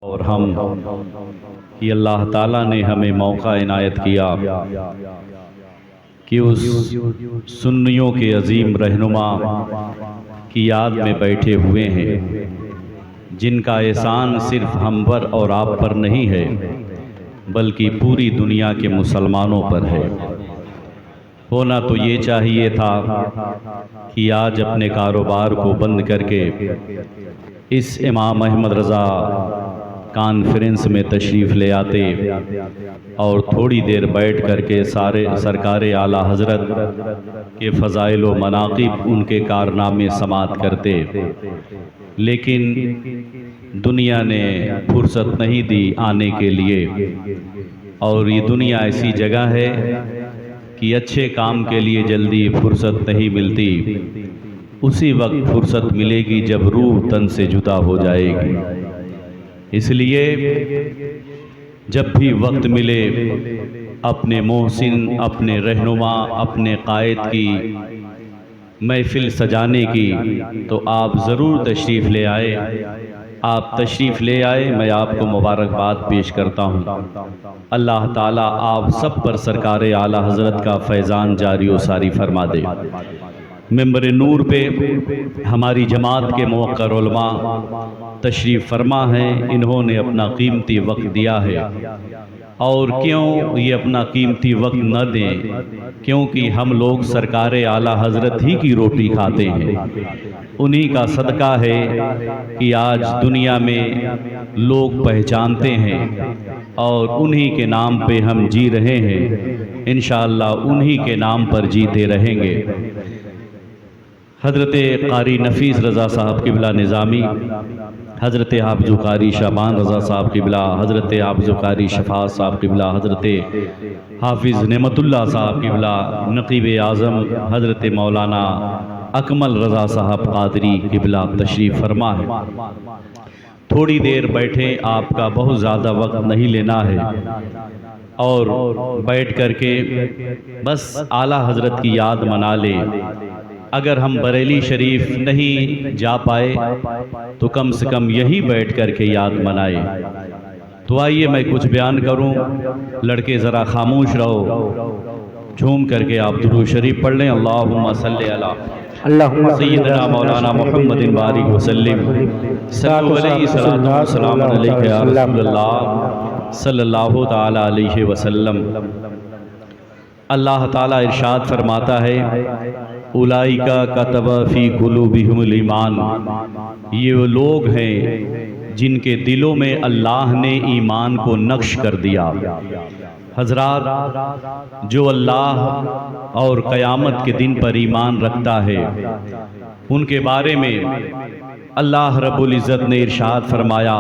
اور ہم کہ اللہ تعالیٰ نے ہمیں موقع عنایت کیا کہ اس سنیوں کے عظیم رہنما کی یاد میں بیٹھے ہوئے ہیں، جن کا احسان صرف ہم پر اور آپ پر نہیں ہے بلکہ پوری دنیا کے مسلمانوں پر ہے۔ ہونا تو یہ چاہیے تھا کہ آج اپنے کاروبار کو بند کر کے اس امام احمد رضا کانفرنس میں تشریف لے آتے اور تھوڑی دیر بیٹھ کر کے سرکار اعلیٰ حضرت کے فضائل و مناقب، ان کے کارنامے سماعت کرتے، لیکن دنیا نے فرصت نہیں دی آنے کے لیے، اور یہ دنیا ایسی جگہ ہے کہ اچھے کام کے لیے جلدی فرصت نہیں ملتی، اسی وقت فرصت ملے گی جب روح تن سے جدا ہو جائے گی۔ اس لیے جب بھی وقت ملے اپنے محسن، اپنے رہنما، اپنے قائد کی محفل سجانے کی تو آپ ضرور تشریف لے آئے۔ آپ تشریف لے آئے، میں آپ کو مبارکباد پیش کرتا ہوں۔ اللہ تعالیٰ آپ سب پر سرکار اعلیٰ حضرت کا فیضان جاری و ساری فرما دے۔ ممبر نور پہ ہماری جماعت کے موقر علماء تشریف فرما ہیں، انہوں نے اپنا قیمتی وقت دیا ہے، اور کیوں یہ اپنا قیمتی وقت نہ دیں، کیونکہ ہم لوگ سرکار اعلیٰ حضرت ہی کی روٹی کھاتے ہیں، انہی کا صدقہ ہے کہ آج دنیا میں لوگ پہچانتے ہیں، اور انہی کے نام پہ ہم جی رہے ہیں، انشاءاللہ انہی کے نام پر جیتے رہیں گے۔ حضرت قاری نفیس رضا صاحب قبلہ نظامی، حضرت حافظ قاری شعبان رضا صاحب قبلہ، حضرت حافظ قاری شفاعت صاحب قبلہ، حضرت حافظ نعمت اللہ صاحب قبلہ، نقیب اعظم حضرت مولانا اکمل رضا صاحب قادری قبلہ تشریف فرما ہے۔ تھوڑی دیر بیٹھیں، آپ کا بہت زیادہ وقت نہیں لینا ہے، اور بیٹھ کر کے بس اعلیٰ حضرت کی یاد منا لیں۔ اگر ہم بریلی شریف نہیں جا پائے تو کم سے کم یہی بیٹھ کر کے یاد منائے۔ تو آئیے میں کچھ بیان کروں، لڑکے ذرا خاموش رہو، جھوم کر کے آپ درود شریف پڑھ لیں۔ اللہم صلی علی سیدنا مولانا محمد بارک وسلم، صلو علیہ السلام علیکہ یا رسول اللہ صلی اللہ تعالی علیہ وسلم۔ اللہ تعالیٰ ارشاد فرماتا ہے، اولئک کتب فی قلوبہم الایمان، یہ وہ لوگ ہیں جن کے دلوں میں اللہ نے ایمان کو نقش کر دیا۔ حضرات، جو اللہ اور قیامت کے دن پر ایمان رکھتا ہے، ان کے بارے میں اللہ رب العزت نے ارشاد فرمایا،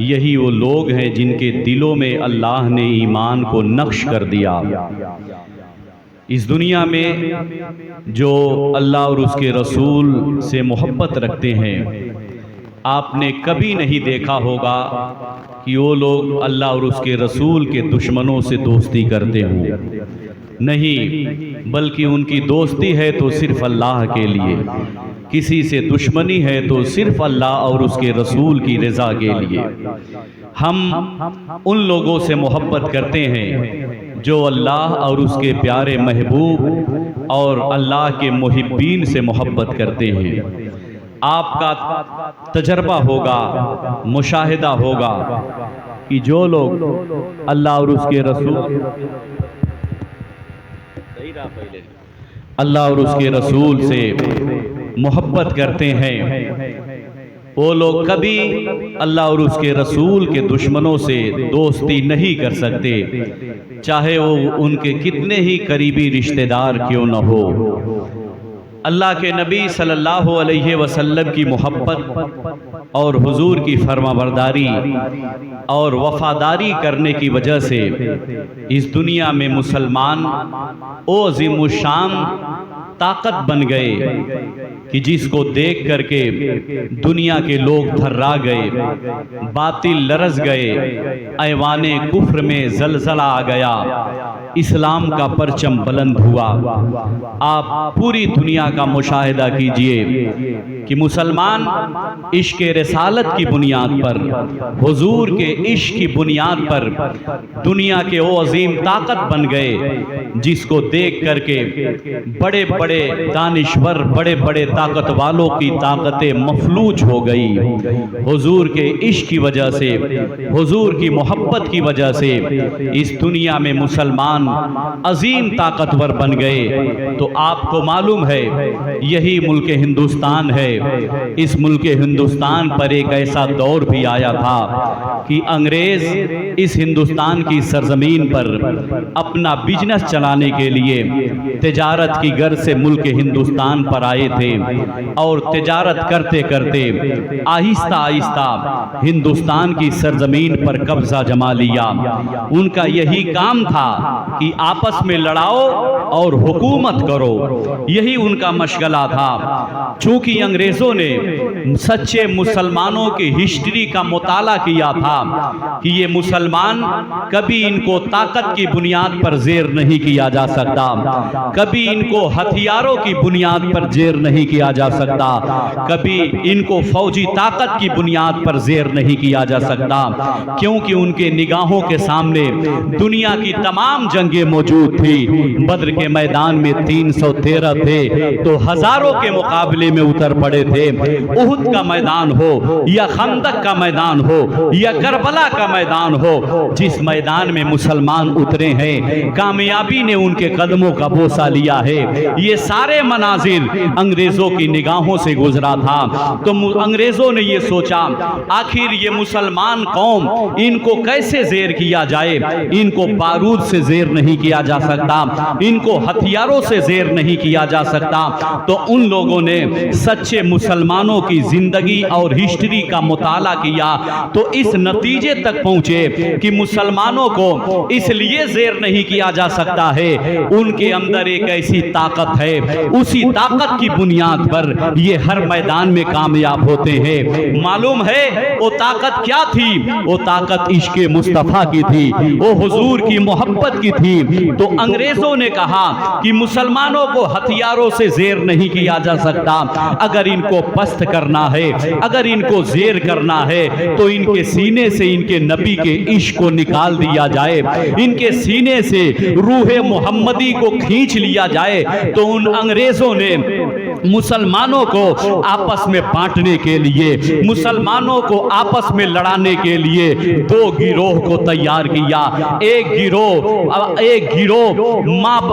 یہی وہ لوگ ہیں جن کے دلوں میں اللہ نے ایمان کو نقش کر دیا۔ اس دنیا میں جو اللہ اور اس کے رسول سے محبت رکھتے ہیں، آپ نے کبھی نہیں دیکھا ہوگا کہ وہ لوگ اللہ اور اس کے رسول کے دشمنوں سے دوستی کرتے ہوں، نہیں، بلکہ ان کی دوستی ہے تو صرف اللہ کے لیے، کسی سے دشمنی ہے تو صرف اللہ اور اس کے رسول کی رضا کے لیے۔ ہم ان لوگوں سے محبت کرتے ہیں جو اللہ اور اس کے پیارے محبوب اور اللہ کے محبین سے محبت کرتے ہیں۔ آپ کا تجربہ ہوگا، مشاہدہ ہوگا کہ جو لوگ اللہ اور اس کے رسول سے محبت کرتے ہیں، وہ لوگ کبھی اللہ اور اس کے رسول کے دشمنوں سے دوستی نہیں کر سکتے، چاہے وہ ان کے کتنے ہی قریبی رشتہ دار کیوں نہ ہو۔ اللہ کے نبی صلی اللہ علیہ وسلم کی محبت اور حضور کی فرما برداری اور وفاداری کرنے کی وجہ سے اس دنیا میں مسلمان او عظیم الشان طاقت بن گئے کہ جس کو دیکھ کر کے دنیا کے لوگ تھرا گئے، باطل لرز گئے، ایوان کفر میں زلزلہ آ گیا، اسلام کا پرچم بلند ہوا۔ آپ پوری دنیا کا مشاہدہ کیجئے کہ مسلمان عشق رسالت کی بنیاد پر، حضور کے عشق کی بنیاد پر دنیا کے وہ عظیم طاقت بن گئے جس کو دیکھ کر کے بڑے بڑے دانشور، بڑے بڑے طاقت والوں کی طاقتیں مفلوج ہو گئی۔ حضور کے عشق کی وجہ سے، حضور کی محبت کی وجہ سے اس دنیا میں مسلمان عظیم طاقتور بن گئے۔ تو آپ کو معلوم ہے یہی ملک ہندوستان ہے۔ اس ملک ہندوستان پر ایک ایسا دور بھی آیا تھا کہ انگریز اس ہندوستان کی سرزمین پر اپنا بزنس چلانے کے لیے تجارت کی غرض سے ملک ہندوستان پر آئے تھے، اور تجارت کرتے کرتے آہستہ آہستہ ہندوستان کی سرزمین پر قبضہ جما لیا۔ ان کا یہی کام تھا کہ آپس میں لڑاؤ اور حکومت کرو، یہی ان کا مشغلہ تھا۔ چونکہ انگریزوں نے سچے مسلمانوں کی ہسٹری کا مطالعہ کیا تھا کہ یہ مسلمان کبھی ان کو طاقت کی بنیاد پر زیر نہیں کیا جا سکتا، کبھی ان کو ہتھیاروں کی بنیاد پر زیر نہیں کیا جا سکتا، کبھی ان کو فوجی طاقت کی بنیاد پر زیر نہیں کیا جا سکتا، کیونکہ ان کے نگاہوں کے سامنے دنیا کی تمام جنگیں موجود تھی۔ بدر کے میدان میں 313 تھے تو ہزاروں کے مقابلے میں اتر پڑے تھے۔ احد کا میدان ہو یا خندق کا میدان ہو یا کربلا کا میدان ہو، جس میدان میں مسلمان اترے ہیں کامیابی نے ان کے قدموں کا بوسہ لیا ہے۔ یہ سارے مناظر انگریزوں کی نگاہوں سے گزرا تھا، تو انگریزوں نے یہ سوچا آخر یہ مسلمان قوم، ان کو کیسے زیر کیا جائے؟ ان کو بارود سے زیر نہیں کیا جا سکتا، ان کو ہتھیاروں سے زیر نہیں کیا جا سکتا۔ تو ان لوگوں نے سچے مسلمانوں کی زندگی اور ہسٹری کا مطالعہ کیا تو اس نتیجے تک پہنچے کہ مسلمانوں کو اس لیے زیر نہیں کیا جا سکتا ہے، ان کے اندر ایک ایسی طاقت ہے، اسی طاقت کی بنیاد پر یہ ہر میدان میں کامیاب ہوتے ہیں۔ معلوم ہے وہ طاقت کیا تھی؟ وہ طاقت عشق مصطفیٰ کی تھی، وہ حضور کی محبت کی تھی۔ تو انگریزوں نے کہا کہ مسلمانوں کو ہتھیاروں سے زیر نہیں کیا جا سکتا، اگر ان کو پست کرنا ہے، اگر ان کو زیر کرنا ہے تو ان کے سینے سے ان کے نبی کے عشق کو نکال دیا جائے، ان کے سینے سے روح محمدی کو کھینچ لیا جائے۔ تو ان انگریزوں نے مسلمانوں کو آپس میں بانٹنے کے لیے، مسلمانوں کو آپس میں لڑانے کے لیے دو گروہ کو تیار کیا۔ ایک گروہ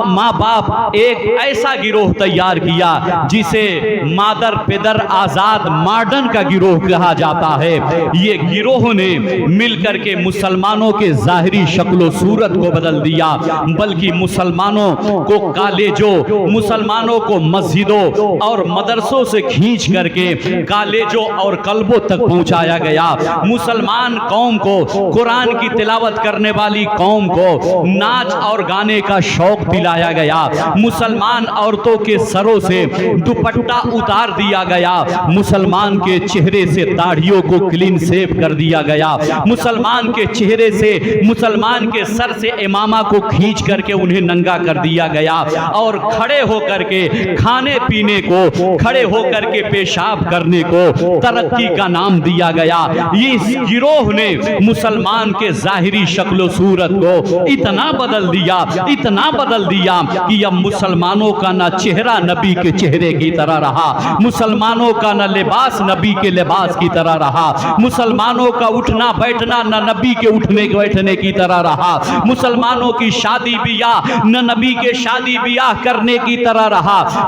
ماں باپ، ایک ایسا گروہ تیار کیا جسے مادر پدر آزاد ماڈرن کا گروہ کہا جاتا ہے۔ یہ گروہ نے مل کر کے مسلمانوں کے ظاہری شکل و صورت کو بدل دیا، بلکہ مسلمانوں کو کالجوں، مسلمانوں کو مسجدوں اور مدرسوں سے کھینچ کر کے کالجوں اور کلبوں تک پہنچایا گیا۔ مسلمان قوم کو، قرآن کی تلاوت کرنے والی قوم کو ناچ اور گانے کا شوق دلایا گیا۔ مسلمان عورتوں کے سروں سے دوپٹہ اتار دیا گیا، مسلمان کے چہرے سے داڑھیوں کو کلین سیو کر دیا گیا، مسلمان کے چہرے سے، مسلمان کے سر سے امامہ کو کھینچ کر کے انہیں ننگا کر دیا گیا، اور کھڑے ہو کر کے کھانے پینے کو، کھڑے ہو کر کے پیشاب کرنے کو ترقی کا نام دیا گیا۔ اس گروہ نے مسلمان کے ظاہری شکل و صورت کو اتنا بدل دیا، اتنا بدل دیا کہ اب مسلمانوں کا نہ چہرہ نبی کے چہرے کی طرح رہا، مسلمانوں کا نہ لباس نبی کے لباس کی طرح رہا، مسلمانوں کا اٹھنا بیٹھنا نہ نبی کے اٹھنے بیٹھنے کی طرح رہا، مسلمانوں کی شادی بیاہ نہ نبی کے شادی بیاہ کرنے کی طرح رہا۔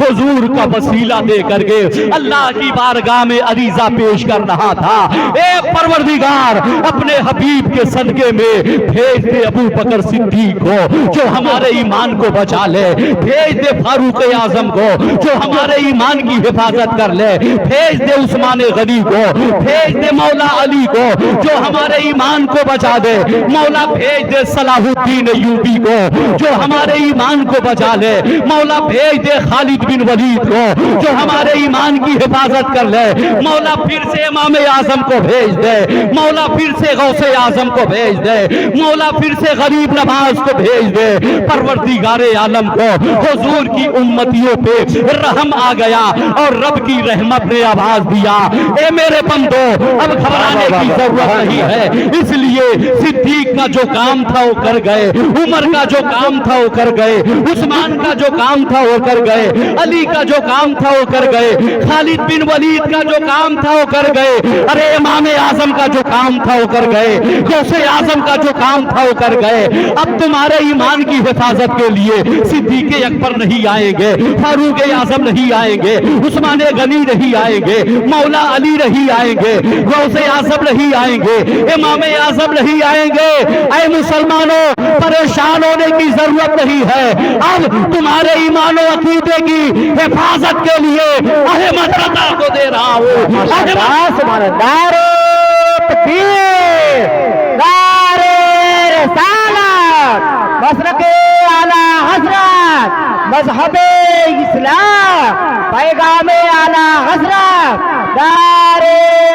حضور کا وسیلہ دے کر کے اللہ کی بارگاہ میں عریضہ پیش کر رہا تھا، اے پروردگار اپنے حبیب کے صدقے میں بھیج دے ابو بکر صدیق کو جو ہمارے ایمان کو بچا لے، بھیج دے فاروق اعظم کو جو ہمارے ایمان کی حفاظت کر لے، بھیج دے عثمان غنی کو، بھیج دے مولا علی کو جو ہمارے ایمان کو بچا دے، مولا بھیج دے صلاح الدین ایوبی کو جو ہمارے ایمان کو بچا لے، مولا بھیج دے خالد بن ولید کو جو ہمارے ایمان کی حفاظت کر لے، مولا پھر سے امام اعظم کو بھیج دے، مولا پھر سے غوث اعظم کو بھیج دے، مولا پھر سے غریب نواز کو بھیج دے، پروردگار عالم کو حضور کی امتیوں پہ رحم آ گیا اور رب کی رحمت نے آواز دیا، اے میرے بندو اب گھبرانے کی ضرورت نہیں ہے، اس لیے صدیق کا جو کام تھا وہ کر گئے، عمر کا جو کام تھا وہ کر گئے، عثمان کا جو کام تھا وہ کر گئے، علی کا جو کام تھا وہ کر گئے، خالد بن ولید کا جو کام تھا وہ کر گئے، ارے امام اعظم کا جو کام تھا وہ کر گئے، غوث اعظم کا جو کام تھا وہ کر گئے، اب تمہارے ایمان کی حفاظت کے لیے صدیق اکبر نہیں آئیں گے، فاروق اعظم نہیں آئیں گے، عثمان غنی نہیں آئیں گے، مولا علی نہیں آئیں گے، غوث اعظم نہیں آئیں گے، امام اعظم نہیں آئیں گے، اے مسلمانوں پریشان ہونے کی ضرورت نہیں ہے، اب تمہارے ایمان و عقیدے کی حفاظت کے لیے احمد رضا کو دے رہا ہوں، نعرہ تکبیر، نعرہ رسالت، مسلک اعلی حضرت، مذہب اسلام، پیغام اعلی حضرت، نعرہ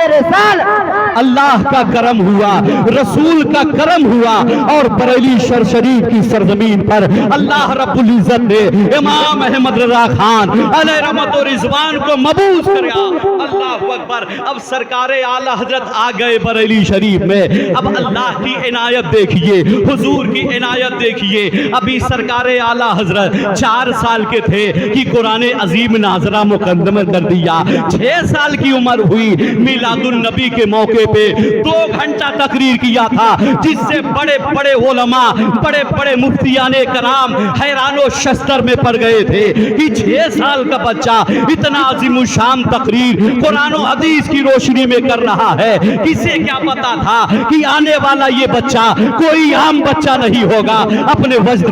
رسالت۔ اللہ کا کرم ہوا، رسول کا کرم ہوا اور بریلی شریف کی سرزمین پر اللہ رب العزت نے امام احمد رضا خان علیہ رحمت و رضوان کو مبعوث کریا۔ اللہ اکبر۔ اب سرکار اعلی حضرت آ گئے بریلی شریف میں، اب اللہ کی عنایت دیکھیے، حضور کی عنایت دیکھیے۔ ابھی سرکار اعلی حضرت 4 سال کے تھے کہ قرآن عظیم ناظرہ مقدم کر دیا، 6 سال کی عمر ہوئی، میلاد النبی کے موقع پہ 2 گھنٹہ تقریر کیا تھا، جس سے بڑے بڑے علماء، بڑے بڑے مفتیان کرام حیران و شستر میں پڑ گئے تھے کہ 6 سال کا بچہ اتنا عظیم الشان تقریر قرآن و حدیث کی روشنی میں کر رہا ہے۔ کسے کیا پتا تھا کہ آنے والا یہ بچہ کوئی عام بچہ نہیں ہوگا، اپنے وقت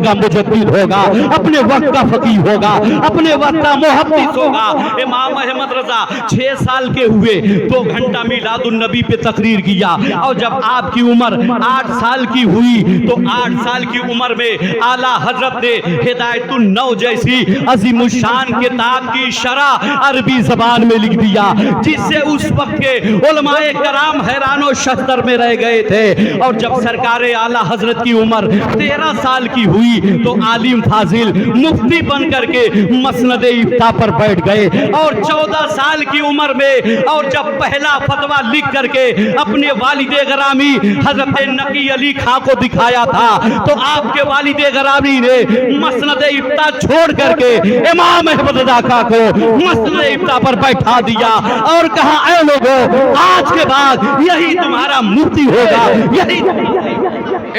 کا مجدد ہوگا، اپنے وقت کا فقیہ ہوگا، اپنے وقت کا محدث ہوگا۔ امام احمد رضا 6 سال کے ہوئے، 2 گھنٹہ میلاد النبی پہ تقریر کیا، اور جب آپ کی عمر 8 سال کی ہوئی تو 8 سال کی عمر میں اعلیٰ حضرت نے ہدایت النو جیسی عظیم الشان کتاب کی شرح عربی زبان میں لکھ دیا، جس سے اس وقت کے علماء کرام حیران و شستر میں رہ گئے تھے۔ اور جب سرکار اعلیٰ حضرت کی عمر 13 سال کی ہوئی تو عالم فاضل مفتی بن کر کے مسند افتاء پر بیٹھ گئے، اور 14 سال کی عمر میں اور جب پہلا فتویٰ لکھ کر کے اپنے والد گرامی حضرت نقی علی خاں کو دکھایا تھا تو آپ کے والد گرامی نے مسند افتاء چھوڑ کر کے امام احمد رضا خاں کو مسند افتاء پر بیٹھا دیا اور کہا، اے لوگوں آج کے بعد یہی تمہارا مفتی ہوگا، یہی۔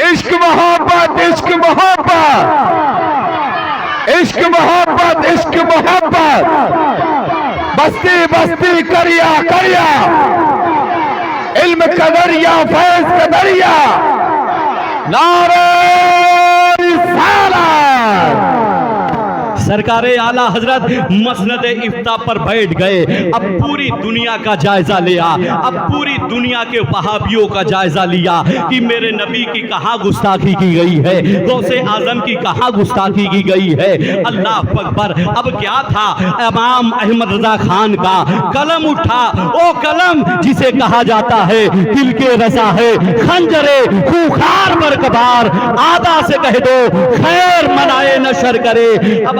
عشق محبت، عشق محبت، عشق محبت، عشق محبت، بستی بستی کریا کریا، علم کا دریا، فیض کا دریا، نعرہ رسالت۔ سرکار اعلیٰ حضرت مسند افتاء پر بیٹھ گئے۔ اب پوری دنیا کا جائزہ لیا، اب پوری دنیا کے وہابیوں کا جائزہ لیا کہ میرے نبی کی کہاں گستاخی کی گئی ہے، غوث اعظم کی کہاں گستاخی کی گئی ہے۔ اللہ اکبر۔ اب کیا تھا، امام احمد رضا خان کا قلم اٹھا، وہ قلم جسے کہا جاتا ہے دل کے رضا ہے، خنجرے خوخار برکبار، آدھا سے کہہ دو خیر منائے نشر کرے۔ اب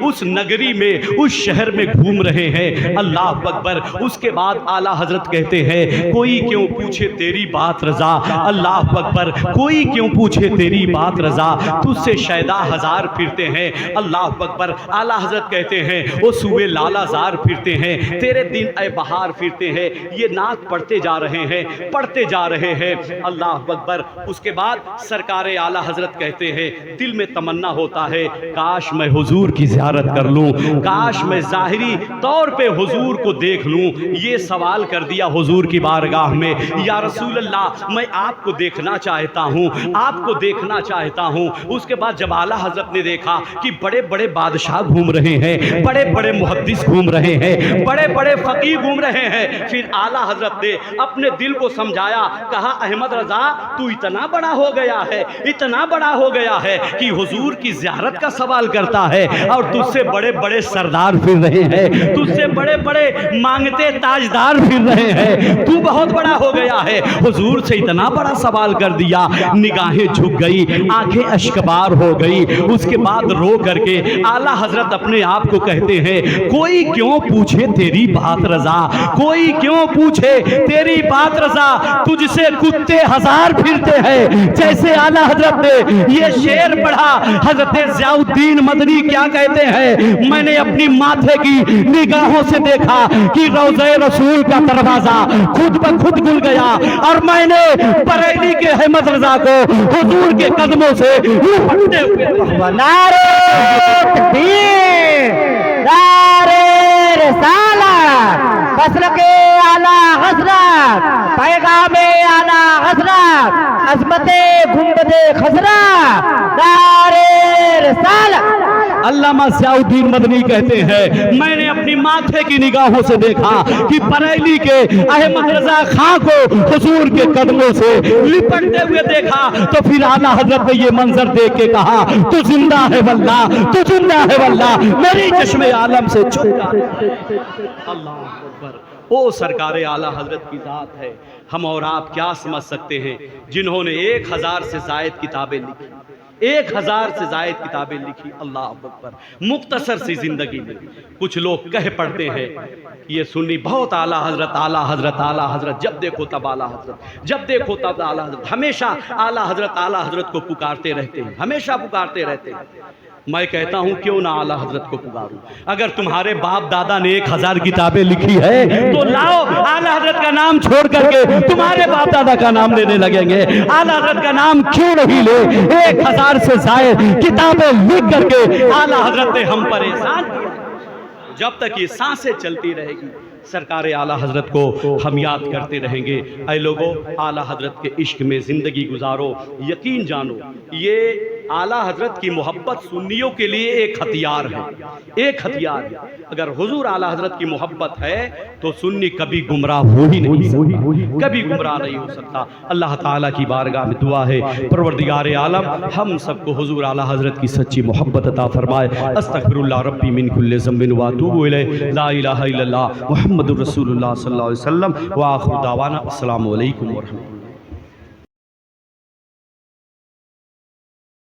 اس نگری میں اس شہر میں گھوم رہے ہیں. اللہ اکبر. اس کے بعد اعلیٰ حضرت کہتے ہیں کوئی کیوں پوچھے تیری بات رضا. اللہ اکبر. کوئی کیوں پوچھے تیری بات رضا, تجھ سے شیدا ہزار پھرتے ہیں. اللہ اکبر. اعلیٰ حضرت کہتے ہیں وہ صوبے لالا زار پھرتے ہیں, تیرے دن اے بہار پھرتے ہیں. یہ نعت پڑھتے جا رہے ہیں, پڑھتے جا رہے ہیں. اللہ اکبر. اس کے بعد سرکار اعلیٰ حضرت کہتے ہیں دل میں تمنا ہوتا ہے کاش میں حضور کی زیارت کر لوں, کاش میں ظاہری طور پہ حضور کو دیکھ لوں. یہ سوال کر دیا حضور کی بارگاہ میں, یا رسول اللہ میں آپ کو دیکھنا چاہتا ہوں, آپ کو دیکھنا چاہتا ہوں. اس کے بعد جب اعلیٰ حضرت نے دیکھا کہ بڑے بڑے بادشاہ گھوم رہے ہیں, بڑے بڑے محدث گھوم رہے ہیں, بڑے بڑے فقیہ گھوم رہے ہیں, پھر اعلیٰ حضرت نے اپنے دل کو سمجھایا, کہا احمد رضا تو اتنا بڑا ہو گیا ہے, اتنا بڑا ہو گیا ہے کہ حضور کی زیارت کا سوال کرتا ہے, اور تجھ سے بڑے بڑے سردار پھر رہے ہیں, تجھ سے بڑے بڑے مانگتے تاجدار پھر رہے ہیں, تو بہت بڑا ہو گیا ہے, حضور سے اتنا بڑا سوال کر دیا. نگاہیں جھک گئی, آنکھیں اشکبار ہو گئی. اس کے بعد رو کر کے اعلیٰ حضرت اپنے آپ کو کہتے ہیں کوئی کیوں پوچھے تیری بات رضا, کوئی کیوں پوچھے تیری بات رضا, تجھ سے کتے ہزار پھرتے ہیں. جیسے اعلیٰ حضرت نے یہ شعر پڑھا, حضرت ضیاء الدین مدنی کیا کہتے ہیں, میں نے اپنی ماتھے کی نگاہوں سے دیکھا کہ روضہ رسول کا دروازہ خود بخود کھل گیا, اور میں نے بریلی کے احمد رضا کو حضور کے قدموں سے لپٹتے ہوئے نعرہ تکبیر, نعرہ رسالت, مسلک اعلیٰ حضرت, پیغام اعلیٰ حضرت, عظمت گنبد خضرا, نعرہ رسالت. علامہ ضیاء الدین مدنی کہتے ہیں میں نے اپنی ماتھے کی نگاہوں سے دیکھا کہ بریلی کے احمد رضا خان کو حضور کے قدموں سے لپٹتے ہوئے دیکھا, تو پھر اعلیٰ حضرت نے یہ منظر دیکھ کے کہا تو زندہ ہے واللہ, تو زندہ ہے واللہ, میری چشم عالم سے چھپا. اللہ اکبر. او سرکار اعلیٰ حضرت کی ذات ہے. ہم اور آپ کیا سمجھ سکتے ہیں جنہوں نے 1000 سے زائد کتابیں لکھی, 1000 سے زائد کتابیں لکھی. اللہ اکبر. مختصر سی زندگی میں کچھ لوگ کہہ پڑتے ہیں یہ سنی بہت اعلیٰ حضرت, اعلیٰ حضرت, اعلیٰ حضرت, جب دیکھو تب اعلیٰ حضرت, جب دیکھو تب اعلیٰ حضرت, ہمیشہ اعلیٰ حضرت, اعلیٰ حضرت کو پکارتے رہتے ہیں, ہمیشہ پکارتے رہتے ہیں. میں کہتا ہوں کیوں نہ اعلیٰ حضرت کو پکاروں. اگر تمہارے باپ دادا نے 1000 کتابیں لکھی ہے تو لاؤ اعلیٰ حضرت کا نام چھوڑ کر کے تمہارے باپ دادا کا نام لینے لگیں گے. اعلیٰ حضرت کا نام کیوں نہیں لے, 1000 سے زائد کتابیں لکھ کر کے اعلیٰ حضرت نے ہم پر احسان کیا. جب تک یہ سانسیں چلتی رہے گی سرکار اعلیٰ حضرت کو ہم یاد کرتے رہیں گے. اے لوگو اعلیٰ حضرت کے عشق میں زندگی گزارو, یقین جانو یہ اعلیٰ حضرت کی محبت سنیوں کے لیے ایک ہتھیار ہے, ایک ہتھیار ہے. اگر حضور اعلیٰ حضرت کی محبت ہے تو سنی کبھی گمراہ ہو ہی نہیں, کبھی گمراہ نہیں ہو سکتا. اللہ تعالیٰ کی بارگاہ میں دعا ہے پروردگار عالم ہم سب کو حضور اعلیٰ حضرت کی سچی محبت عطا فرمائے. استغفر اللہ ربی من کل ذنب واتوب الیہ, لا الہ الا اللہ محمد رسول اللہ صلی اللہ علیہ وسلم, وآخر دعوانا السلام علیکم ورحمۃ اللہ.